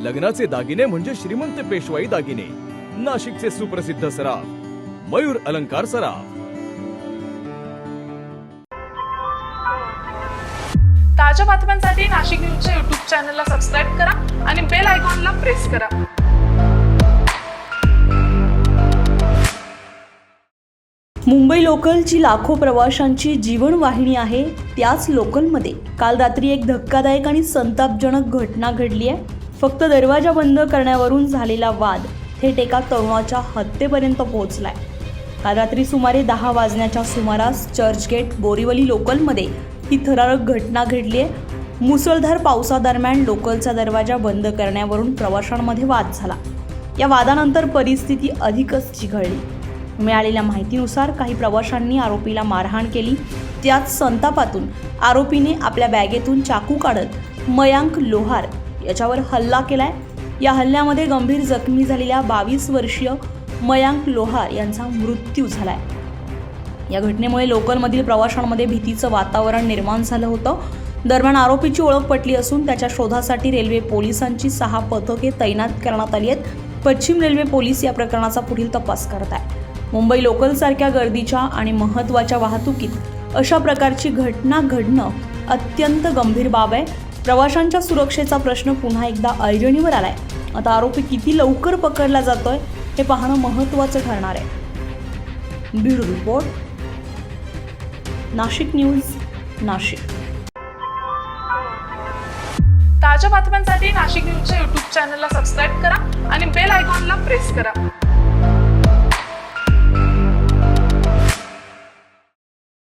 लग्नाचे दागिने म्हणजे श्रीमंत पेशवाई दागिने. नाशिकचे सुप्रसिद्ध सराफ मयूर अलंकार सराफ. ताज्या बातम्यांसाठी नाशिक न्यूजच्या YouTube चॅनलला सबस्क्राईब करा आणि बेल आयकॉनला प्रेस करा. मुंबई लोकलची लाखो प्रवाशांची जीवनवाहिनी आहे. त्याच लोकलमध्ये काल रात्री एक धक्कादायक आणि संतापजनक घटना घडली आहे. फक्त दरवाजा बंद करण्यावरून झालेला वाद थेट एका तरुणाच्या हत्येपर्यंत पोहोचलाय. काल रात्री सुमारे 10 वाजण्याच्या सुमारास चर्चगेट बोरीवली लोकलमध्ये ही थरारक घटना घडली आहे. मुसळधार पावसादरम्यान लोकलचा दरवाजा बंद करण्यावरून प्रवाशांमध्ये वाद झाला. या वादानंतर परिस्थिती अधिकच चिघळली. मिळालेल्या माहितीनुसार काही प्रवाशांनी आरोपीला मारहाण केली. त्याच संतापातून आरोपीने आपल्या बॅगेतून चाकू काढत मयांक लोहार याच्यावर हल्ला केलाय. या हल्ल्यामध्ये गंभीर जखमी झालेल्या 22 वर्षीय मयांक लोहार यांचा मृत्यू झालाय. या घटनेमुळे लोकलमधील प्रवाशांमध्ये भीतीचं वातावरण निर्माण झालं होतं. दरम्यान आरोपीची ओळख पटली असून त्याच्या शोधासाठी रेल्वे पोलिसांची 6 पथके तैनात करण्यात आली आहेत. पश्चिम रेल्वे पोलीस या प्रकरणाचा पुढील तपास करत आहेत. मुंबई लोकलसारख्या गर्दीच्या आणि महत्त्वाच्या वाहतुकीत अशा प्रकारची घटना घडणं अत्यंत गंभीर बाब आहे. प्रवाशांच्या सुरक्षेचा प्रश्न पुन्हा एकदा ऐरणीवर आलाय. आता आरोपी किती लवकर पकडला जातोय हे पाहणं महत्त्वाचं ठरणार आहे. Bureau report, Nashik news, Nashik. ताज्या बातम्यांसाठी नाशिक न्यूजच्या YouTube चॅनलला सबस्क्राईब करा आणि बेल आयकॉनला प्रेस करा.